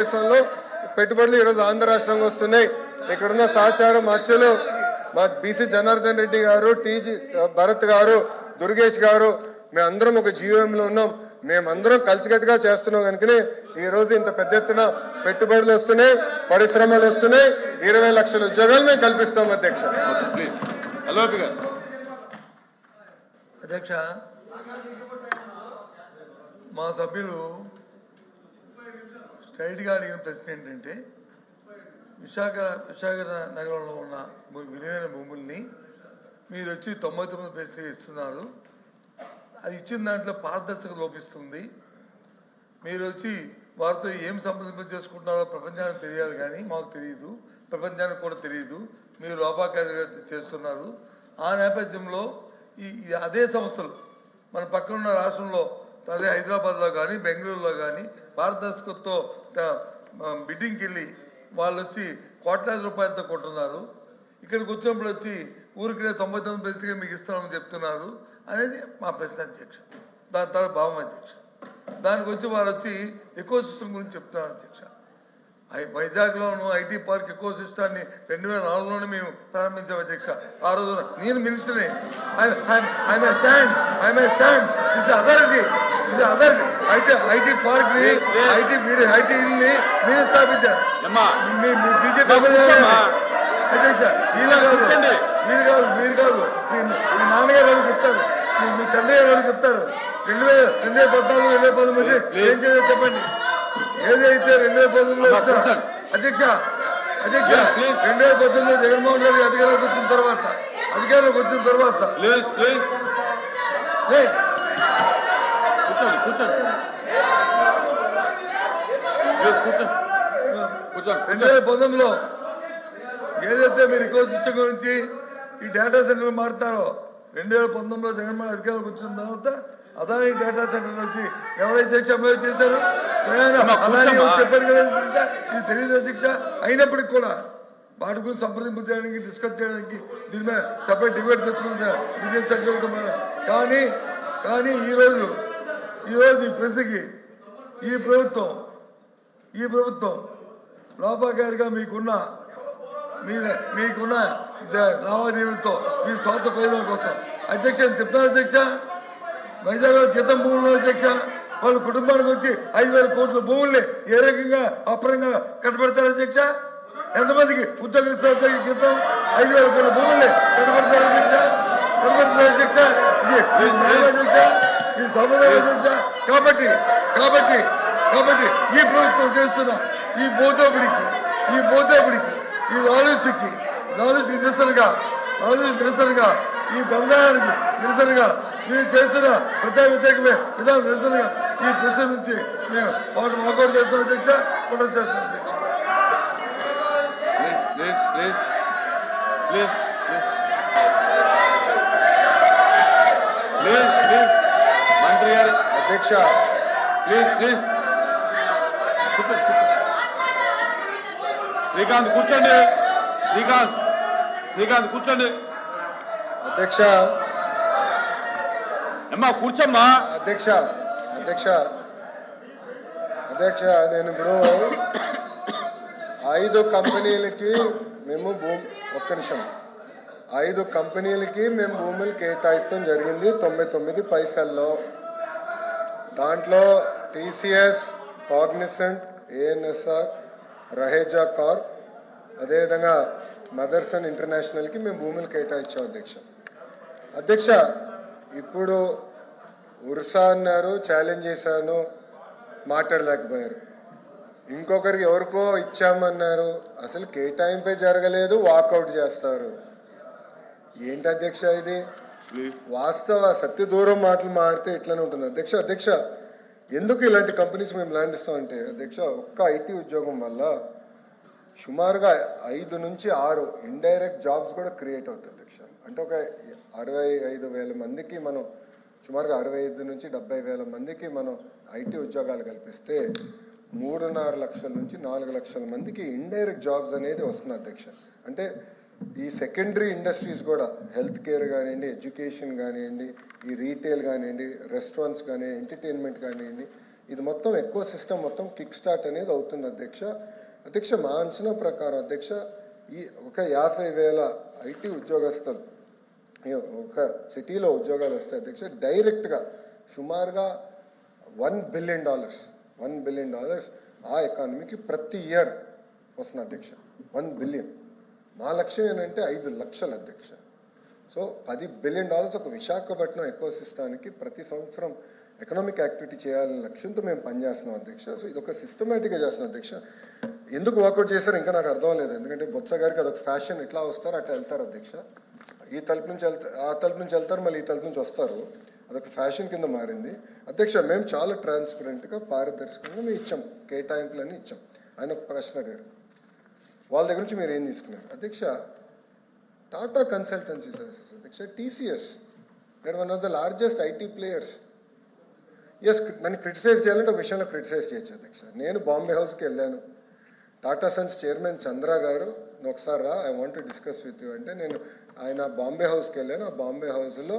దేశంలో పెట్టుబడులు ఈరోజు ఆంధ్ర రాష్ట్రంగా వస్తున్నాయి. ఇక్కడున్న సహచారం అచ్చులు మా బీసీ జనార్దన్ రెడ్డి గారు, టీజీ భరత్ గారు, దుర్గేష్ గారు, మేమందరం ఒక జీవోఎంలో ఉన్నాం. మేమందరం కలిసికట్టుగా చేస్తున్నాం కనుకనే ఈ రోజు ఇంత పెద్ద ఎత్తున పెట్టుబడులు వస్తున్నాయి, పరిశ్రమలు వస్తున్నాయి, 20 లక్షల ఉద్యోగాలు మేము కల్పిస్తాం. అధ్యక్ష అధ్యక్ష మా సభ్యులు స్ట్రైట్గా అడిగిన ప్రశ్న ఏంటంటే విశాఖ నగరంలో ఉన్న విలువైన భూముల్ని మీరు వచ్చి 99 పైసలు ఇస్తున్నారు. అది ఇచ్చిన దాంట్లో పారదర్శకత లోపిస్తుంది. మీరు వచ్చి వారితో ఏం సంప్రదింపు చేసుకుంటున్నారో ప్రపంచానికి తెలియాలి, కానీ మాకు తెలియదు, ప్రపంచానికి కూడా తెలియదు. మీరు లోపాకారిగా చేస్తున్నారు. ఆ నేపథ్యంలో అదే సంస్థలు మన పక్కనున్న రాష్ట్రంలో, అదే హైదరాబాద్లో కానీ బెంగళూరులో కానీ పారదర్శకతతో బిడ్డింగ్కి వెళ్ళి వాళ్ళు వచ్చి కోట్లాది రూపాయలతో కొంటున్నారు. ఇక్కడికి వచ్చినప్పుడు వచ్చి ఊరికి 99 పైసలుగా మీకు ఇస్తామని చెప్తున్నారు అనేది మా ప్రశ్న అధ్యక్ష. దాని తర్వాత భావం అధ్యక్ష. దానికి వచ్చి వారు వచ్చి ఎకో సిస్టమ్ గురించి చెప్తున్నారు అధ్యక్ష. వైజాగ్లోను ఐటీ పార్క్ ఎకో సిస్టాన్ని 2004లోనే మేము ప్రారంభించాం అధ్యక్ష. ఆ రోజు నేను మినిస్టర్ని. ఐటీ పార్క్ ని ఐటీని మీరు స్థాపించారు. అధ్యక్ష మీరు కాదు మీ నాన్నగారు ఎవరు చెప్తారు, మీ తండ్రి గారు ఎవరు చెప్తారు. 2014, 2019 ఏం చేయాలో చెప్పండి. ఏదైతే 2019లో అధ్యక్ష 2019లో జగన్మోహన్ రెడ్డి అధికారంలోకి వచ్చిన తర్వాత కూర్చోండి 2019లో ఏదైతే మీరు ఎకో సిస్టమ్ గురించి ఈ డేటా సెంటర్ మారుతారో 2019లో జగన్మోహన్ అధికారంలోకి వచ్చిన తర్వాత అదాని డేటా సెంటర్ వచ్చి ఎవరైతే అమలు చేశారో అదాని చెప్పారు కదా. ఇది తెలియదు అధ్యక్ష. అయినప్పటికీ కూడా వాటి గురించి సంప్రదింపు చేయడానికి, డిస్కస్ చేయడానికి దీని మీద సపరేట్ డిబేట్ తెచ్చుకుంటా బిజినెస్ సెక్టర్. కానీ ఈరోజు ఈ ప్రశ్నకి ఈ ప్రభుత్వం లోపాకారిగా మీకున్న లావాదేవీలతో మీ స్వార్థ ప్రయోజనం కోసం అధ్యక్ష చెప్తాను అధ్యక్ష. వైజాగ్లో గీతం భూములు అధ్యక్ష వాళ్ళ కుటుంబానికి వచ్చి 5,000 కోట్ల భూముల్ని ఏ రకంగా అపరంగా కట్టబెడతారు అధ్యక్ష. ఎంతమందికి ఉద్యోగం ఇస్తారు గీతం? 5,000 కోట్ల భూముల్ని కట్టబెడతారు అధ్యక్ష. ఇది సమాధానం అధ్యక్ష. కాబట్టి ఈ ప్రభుత్వం చేస్తున్న ఈ పోతోపిడికి ఈ లాలూచికి నిరసనగా ఈ దండానికి నిరసనగా మీరు చేస్తున్న వ్యతిరేకమే విధానం నిరసనగా ఈ ప్రశ్న నుంచి మేము వాకౌట్ చేస్తాం అధ్యక్ష. వాకౌట్ చేస్తాం అధ్యక్ష. మంత్రి గారు అధ్యక్ష ప్లీజ్ శ్రీకాంత్ కూర్చోండి అధ్యక్ష. అమ్మా కూర్చోమ్మా. అధ్యక్ష నేను ఇప్పుడు 5 కంపెనీలకి మేము 5 కంపెనీలకి మేము భూములు కేటాయిస్తాం జరిగింది 99 పైసల్లో. దాంట్లో TCS, Cognizant, ANSR, Raheja Corp, అదేవిధంగా మదర్సన్ ఇంటర్నేషనల్కి మేము భూములు కేటాయించాం అధ్యక్ష. ఇప్పుడు ఉర్సా అన్నారు, ఛాలెంజ్ చేశాను, మాట్లాడలేకపోయారు. ఇంకొకరికి ఎవరికో ఇచ్చామన్నారు, అసలు కేటాయింపే జరగలేదు, వాకౌట్ చేస్తారు. ఏంటి అధ్యక్ష ఇది? వాస్తవ సత్య దూరం మాటలు మాడితే ఇట్లనే ఉంటుంది అధ్యక్ష. ఎందుకు ఇలాంటి కంపెనీస్ మేము ల్యాండ్ ఇస్తామంటే అధ్యక్ష, ఒక్క ఐటీ ఉద్యోగం వల్ల సుమారుగా 5 నుంచి 6 ఇండైరెక్ట్ జాబ్స్ కూడా క్రియేట్ అవుతాయి అధ్యక్ష. అంటే ఒక 65,000 మందికి మనం సుమారుగా 65 నుంచి 70,000 మందికి మనం ఐటీ ఉద్యోగాలు కల్పిస్తే 3.5 లక్షల నుంచి 4 లక్షల మందికి ఇండైరెక్ట్ జాబ్స్ అనేది వస్తుంది అధ్యక్ష. అంటే ఈ సెకండరీ ఇండస్ట్రీస్ కూడా హెల్త్ కేర్ కానివ్వండి, ఎడ్యుకేషన్ కానివ్వండి, ఈ రీటైల్ కానివ్వండి, రెస్టారెంట్స్ కానివ్వండి, ఎంటర్టైన్మెంట్ కానివ్వండి, ఇది మొత్తం ఎకో సిస్టమ్ మొత్తం కిక్ స్టార్ట్ అనేది అవుతుంది అధ్యక్ష. అధ్యక్ష మా అంచనా ప్రకారం అధ్యక్ష ఈ ఒక 50,000 ఐటీ ఉద్యోగస్తులు ఒక సిటీలో ఉద్యోగాలు వస్తాయి అధ్యక్ష. డైరెక్ట్గా సుమారుగా $1 billion ఆ ఎకానమీకి ప్రతి ఇయర్ వస్తుంది అధ్యక్ష. 1 బిలియన్. మా లక్ష్యం ఏంటంటే 5 లక్షలు అధ్యక్ష. సో $10 బిలియన్ ఒక విశాఖపట్నం ఎకోసిస్టానికి ప్రతి సంవత్సరం ఎకనామిక్ యాక్టివిటీ చేయాలనే లక్ష్యంతో మేము పనిచేస్తున్నాం అధ్యక్ష. సో ఇది ఒక సిస్టమేటిక్గా చేస్తున్నాం అధ్యక్ష. ఎందుకు వాకౌట్ చేశారో ఇంకా నాకు అర్థం లేదు. ఎందుకంటే బొత్స గారికి అదొక ఫ్యాషన్, ఇట్లా వస్తారు అట్లా వెళ్తారు అధ్యక్ష. ఈ తలుపు నుంచి వెళ్తారు, ఆ తలుపు నుంచి వెళ్తారు, మళ్ళీ ఈ తలుపు నుంచి వస్తారు. అదొక ఫ్యాషన్ కింద మారింది అధ్యక్ష. మేము చాలా ట్రాన్స్పరెంట్గా పారదర్శకంగా మేము ఇచ్చాం, కేటాయింపులన్నీ ఇచ్చాం. ఆయన ఒక ప్రశ్న అడిగారు, వాళ్ళ దగ్గర నుంచి మీరు ఏం తీసుకున్నారు అధ్యక్ష? టాటా కన్సల్టెన్సీ సర్వీసెస్ అధ్యక్ష, TCS, they are one of the largest IT players. Yes, నన్ను క్రిటిసైజ్ చేయాలంటే ఒక విషయంలో క్రిటిసైజ్ చేయొచ్చు అధ్యక్ష. నేను బాంబే హౌస్కి వెళ్ళాను, టాటా సన్స్ చైర్మన్ చంద్ర గారు ఒకసారి రా, I want to discuss with you అంటే నేను ఆయన బాంబే హౌస్కి వెళ్ళాను. ఆ బాంబే హౌస్లో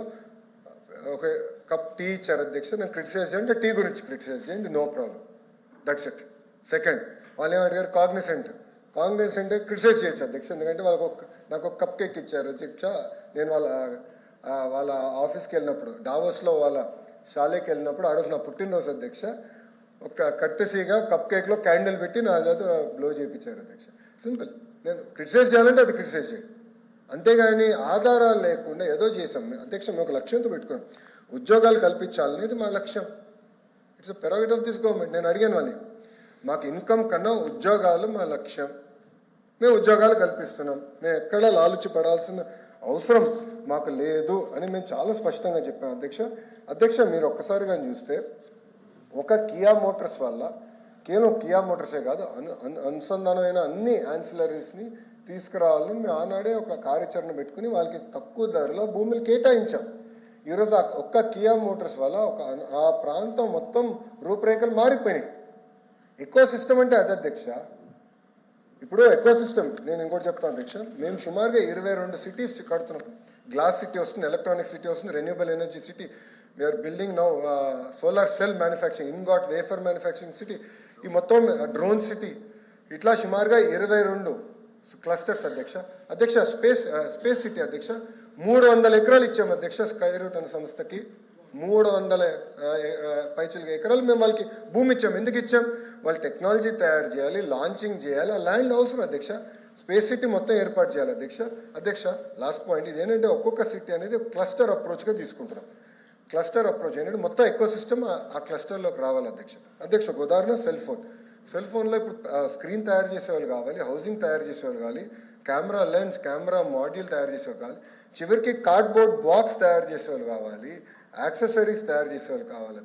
ఒక కప్ టీ ఇచ్చారు అధ్యక్ష. నేను క్రిటిసైజ్ చేయండి, టీ గురించి క్రిటిసైజ్ చేయండి, no problem, that's it. Second, వాళ్ళు ఏమడిగారు, కాగ్నిసెంట్ క్రిటిసైజ్ చేయొచ్చు అధ్యక్ష. ఎందుకంటే నాకు ఒక కప్ కేక్ ఇచ్చారు అధ్యక్ష. నేను వాళ్ళ ఆఫీస్కి వెళ్ళినప్పుడు, డావోస్లో వాళ్ళ షాలేకి వెళ్ళినప్పుడు, ఆ రోజు నా పుట్టినరోజు అధ్యక్ష. ఒక కట్టెసీగా కప్ కేక్లో క్యాండిల్ పెట్టి నా చేత బ్లో చేయించారు అధ్యక్ష. సింపుల్. నేను క్రిటిసైజ్ చేయాలంటే అది క్రిటిసైజ్ చేయాలి, అంతేగాని ఆధారాలు లేకుండా ఏదో చేసాం అధ్యక్ష. మేము ఒక లక్ష్యంతో పెట్టుకున్నాం, ఉద్యోగాలు కల్పించాలనేది మా లక్ష్యం. It's a prerogative of this government. నేను అడిగాను వాళ్ళని, మాకు ఇన్కమ్ కన్నా ఉద్యోగాలు మా లక్ష్యం, మేము ఉద్యోగాలు కల్పిస్తున్నాం, మేము ఎక్కడా లాలుచి పడాల్సిన అవసరం మాకు లేదు అని మేము చాలా స్పష్టంగా చెప్పాం అధ్యక్ష. మీరు ఒక్కసారిగా చూస్తే ఒక కియా మోటార్స్ వల్ల, కేవలం కియా మోటార్సే కాదు, అనుసంధానమైన అన్ని యాన్సిలరీస్ని తీసుకురావాలని మేము ఆనాడే ఒక కార్యాచరణ పెట్టుకుని వాళ్ళకి తక్కువ ధరలో భూములు కేటాయించాం. ఈరోజు ఒక్క కియా మోటార్స్ వల్ల ఆ ప్రాంతం మొత్తం రూపురేఖలు మారిపోయినాయి. ఎకో సిస్టమ్ అంటే అది అధ్యక్ష. ఇప్పుడు ఎకో సిస్టమ్ నేను ఇంకోటి చెప్తాను అధ్యక్ష. మేము సుమారుగా 22 సిటీస్ కడుతున్నాం. గ్లాస్ సిటీ వస్తుంది, ఎలక్ట్రానిక్ సిటీ వస్తుంది, renewable energy city, we are building now solar cell manufacturing, ingot wafer manufacturing city, ఈ మొత్తం డ్రోన్ సిటీ, ఇట్లా సుమారుగా 22 క్లస్టర్స్ అధ్యక్ష. స్పేస్ సిటీ అధ్యక్ష 300 ఎకరాలు ఇచ్చాం అధ్యక్ష. స్కై రూట్ అనే సంస్థకి 300 పైచిలుగా ఎకరాలు మేము వాళ్ళకి భూమి ఇచ్చాం. ఎందుకు ఇచ్చాం? వాళ్ళు టెక్నాలజీ తయారు చేయాలి, లాంచింగ్ చేయాలి, ఆ ల్యాండ్ అవసరం అధ్యక్ష. స్పేస్ సిటీ మొత్తం ఏర్పాటు చేయాలి అధ్యక్ష. లాస్ట్ పాయింట్ ఇది ఏంటంటే, ఒక్కొక్క సిటీ అనేది క్లస్టర్ అప్రోచ్గా తీసుకుంటున్నాం. క్లస్టర్ అప్రోచ్ ఏంటంటే మొత్తం ఎకో సిస్టమ్ ఆ క్లస్టర్లోకి రావాలి అధ్యక్ష. ఒక ఉదాహరణ, సెల్ ఫోన్లో ఇప్పుడు స్క్రీన్ తయారు చేసేవాళ్ళు కావాలి, హౌసింగ్ తయారు చేసేవాళ్ళు కావాలి, కెమెరా లెన్స్, కెమెరా మాడ్యూల్ తయారు చేసేవాళ్ళు కావాలి, చివరికి కార్డ్బోర్డ్ బాక్స్ తయారు చేసేవాళ్ళు కావాలి, యాక్సెసరీస్ తయారు చేసేవాళ్ళు కావాలి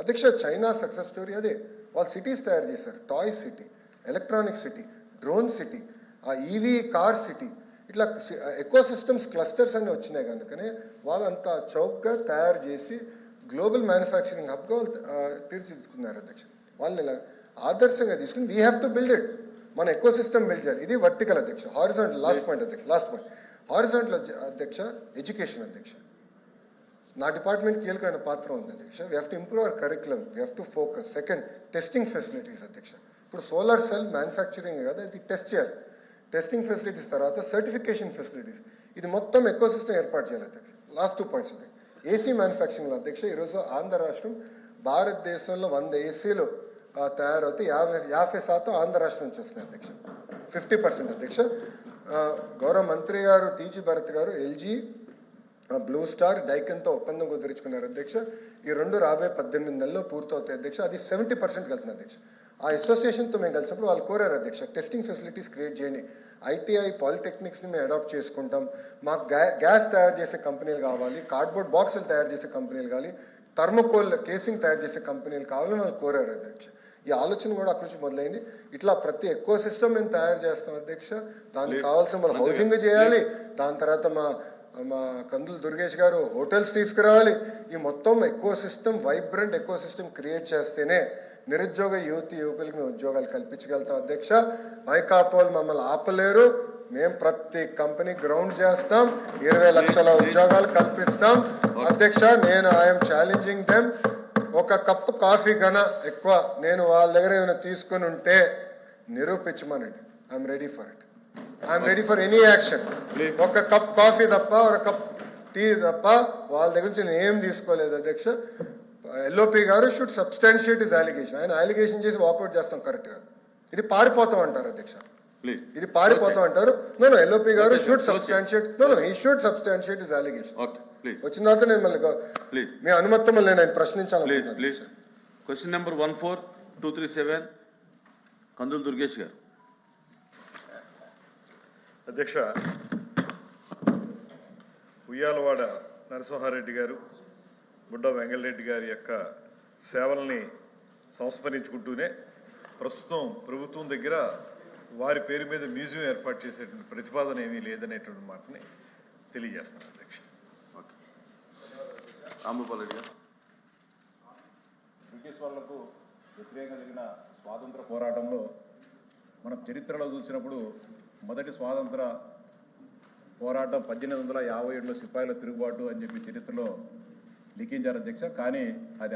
అధ్యక్ష. చైనా సక్సెస్ స్టోరీ అదే. వాళ్ళు సిటీస్ తయారు చేశారు, toy city, electronic city, drone city, EV car city, ఇట్లా ఎకో సిస్టమ్స్ క్లస్టర్స్ అన్నీ వచ్చినాయి కనుకనే వాళ్ళంతా చౌకగా తయారు చేసి గ్లోబల్ మ్యానుఫ్యాక్చరింగ్ హబ్గా వాళ్ళు తీర్చిదిద్దుకున్నారు అధ్యక్ష. వాళ్ళని ఇలా ఆదర్శంగా తీసుకుని we have to build it. మన ఎకో సిస్టమ్ బిల్డ్ చేయాలి. ఇది వర్టికల్ అధ్యక్ష. హారిజాంటల్ లాస్ట్ పాయింట్ హారిజాంటల్ అధ్యక్ష, ఎడ్యుకేషన్ అధ్యక్ష. నా డిపార్ట్మెంట్ కీలకమైన పాత్ర ఉంది అధ్యక్ష. We have to improve our curriculum, we have to focus. Second, testing facilities అధ్యక్ష. ఇప్పుడు సోలార్ సెల్ మ్యానుఫ్యాక్చరింగ్ కదా, ఇది టెస్ట్ చేయాలి. టెస్టింగ్ ఫెసిలిటీస్ తర్వాత సర్టిఫికేషన్ ఫెసిలిటీస్, ఇది మొత్తం ఎకో సిస్టమ్ ఏర్పాటు చేయాలి అధ్యక్ష. లాస్ట్ 2 పాయింట్స్ అధ్యక్ష. ఏసీ మ్యానుఫ్యాక్చరింగ్లో అధ్యక్ష, ఈరోజు ఆంధ్ర రాష్ట్రం భారతదేశంలో 100 ఏసీలు తయారవుతాయి, 50% ఆంధ్ర రాష్ట్రం నుంచి వస్తున్నాయి అధ్యక్ష. 50% అధ్యక్ష. గౌరవ మంత్రి గారు టీజీ భరత్ గారు ఎల్జీ, బ్లూ స్టార్, డైకన్తో ఒప్పందం కుదుర్చుకున్నారు అధ్యక్ష. ఈ రెండు రాబోయే 18 నెలల్లో పూర్తవుతాయి అధ్యక్ష. అది 70% వెళ్తుంది అధ్యక్ష. ఆ అసోసియేషన్తో మేము కలిసినప్పుడు వాళ్ళు కోరారు అధ్యక్ష, టెస్టింగ్ ఫెసిలిటీస్ క్రియేట్ చేయండి, ఐటీఐ పాలిటెక్నిక్స్ని మేము అడాప్ట్ చేసుకుంటాం, మాకు గ్యాస్ తయారు చేసే కంపెనీలు కావాలి, కార్డ్బోర్డ్ బాక్సులు తయారు చేసే కంపెనీలు కావాలి, థర్మోకోల్ కేసింగ్ తయారు చేసే కంపెనీలు కావాలని వాళ్ళు కోరారు అధ్యక్ష. ఈ ఆలోచన కూడా అక్కడి నుంచి మొదలైంది. ఇట్లా ప్రతి ఎకో సిస్టమ్ మేము తయారు చేస్తాం అధ్యక్ష. దానికి కావాల్సిన మన హౌసింగ్ చేయాలి, దాని తర్వాత మా కందులు దుర్గేష్ గారు హోటల్స్ తీసుకురావాలి. ఈ మొత్తం eco system, vibrant eco system create చేస్తేనే నిరుద్యోగ యువకులకి మేము ఉద్యోగాలు కల్పించగలుగుతాం అధ్యక్ష. వైకాపోల్ మమ్మల్ని ఆపలేరు. మేము ప్రతి కంపెనీ గ్రౌండ్ చేస్తాం, 20 లక్షల ఉద్యోగాలు కల్పిస్తాం అధ్యక్ష. నేను ఐఎమ్ ఛాలెంజింగ్ దెమ్. ఒక కప్పు కాఫీ కన్నా ఎక్కువ నేను వాళ్ళ దగ్గర ఏమైనా తీసుకొని ఉంటే నిరూపించమనండి. I'm ready for it. I'm ready for any action. ఒక కప్ కాఫీ తప్ప ఒక కప్ టీ తప్ప వాళ్ళ దగ్గర నుంచి నేను ఏం తీసుకోలేదు అధ్యక్ష. ఎల్ఓపి గారు షుడ్ సబ్స్టాన్షియేట్ ఇస్ అలిగేషన్. ఆయన అలిగేషన్ చేసి వాకౌట్ చేస్తాం కరెక్ట్ గా. ఇది పారిపోతాం అంటారు అధ్యక్ష. ప్లీజ్ ఇది పారిపోతాం అంటారు. నో ఎల్ఓపి గారు should substantiate. He should substantiate his allegation. Okay please వచ్చిన తర్వాత నేను మళ్ళీ ప్లీజ్ మీ అనుమతి మళ్ళీ నేను ప్లీజ్ ప్రశ్నించాలి. ప్లీజ్ క్వశ్చన్ నెంబర్ 14237 కందులు దుర్గేష్ గారు. అధ్యక్ష, ఉయ్యాలవాడ నరసింహారెడ్డి గారు, బుడ్డ వెంగళరెడ్డి గారి యొక్క సేవల్ని సంస్మరించుకుంటూనే ప్రస్తుతం ప్రభుత్వం దగ్గర వారి పేరు మీద మ్యూజియం ఏర్పాటు చేసేటువంటి ప్రతిపాదన ఏమీ లేదనేటువంటి మాటని తెలియజేస్తున్నాను అధ్యక్ష. ఓకే రాంభూపాల్ రెడ్డి గారు. బ్రిటిష్ వాళ్లకు వ్యతిరేకంగా జరిగిన స్వాతంత్ర పోరాటంలో మనం చరిత్రలో చూసినప్పుడు మొదటి స్వాతంత్ర పోరాటం 1857లో సిపాయిల తిరుగుబాటు అని చెప్పి చరిత్రలో లిఖించారు అధ్యక్ష. కానీ అది